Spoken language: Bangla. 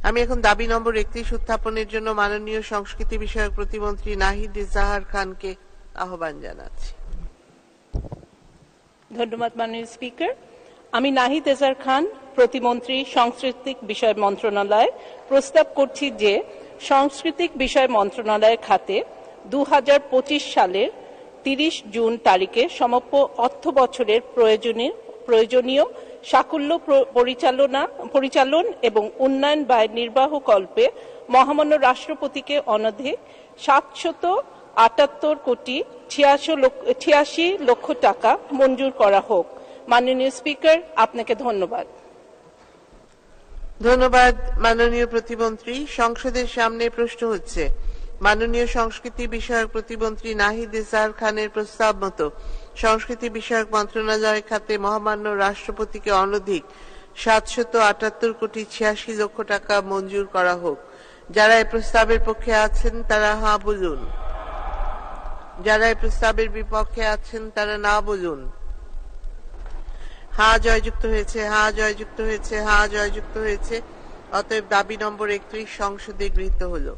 আমি এখন দাবি নম্বর 31 উত্থাপনের জন্য মাননীয় সংস্কৃতি বিষয়ক প্রতিমন্ত্রী নাহিদ ইজাহার খানকে আহ্বান জানাচ্ছি। ধন্যবাদ মাননীয় স্পিকার। আমি নাহিদ ইজাহার খান, প্রতিমন্ত্রী সাংস্কৃতিক বিষয় মন্ত্রণালয়, প্রস্তাব করছি যে সাংস্কৃতিক বিষয় মন্ত্রণালয়ের খাতে 2025 সালের 30 জুন তারিখে সমগ্র অর্থ বছরের প্রয়োজনীয় সাকুল্য পরিচালন এবং উন্নয়ন ব্যয় নির্বাহ কল্পে মহামান্য রাষ্ট্রপতিকে অনধিক 778 কোটি 86 লক্ষ টাকা মঞ্জুর করা হোক। মাননীয় স্পিকার, আপনাকে ধন্যবাদ। ধন্যবাদ মাননীয় প্রতিমন্ত্রী। সংসদের সামনে প্রশ্ন হচ্ছে মাননীয় সংস্কৃতি বিষয়ক প্রতিমন্ত্রী নাহিদ ইজাহার খানের প্রস্তাব মতো সংস্কৃতি বিষয়ক মন্ত্রণালয় খাতে মহামান্য রাষ্ট্রপতিকে অনধিক 778 কোটি 86 লক্ষ টাকা মঞ্জুর করা হোক। যারা এই প্রস্তাবের পক্ষে আছেন তারা হ্যাঁ বলুন, যারা এই প্রস্তাবের বিপক্ষে আছেন তারা না বলুন। হ্যাঁ জয়যুক্ত হয়েছে, হ্যাঁ জয়যুক্ত হয়েছে, হ্যাঁ জয়যুক্ত হয়েছে। অতএব দাবি নম্বর 31 সংসদে গৃহীত হলো।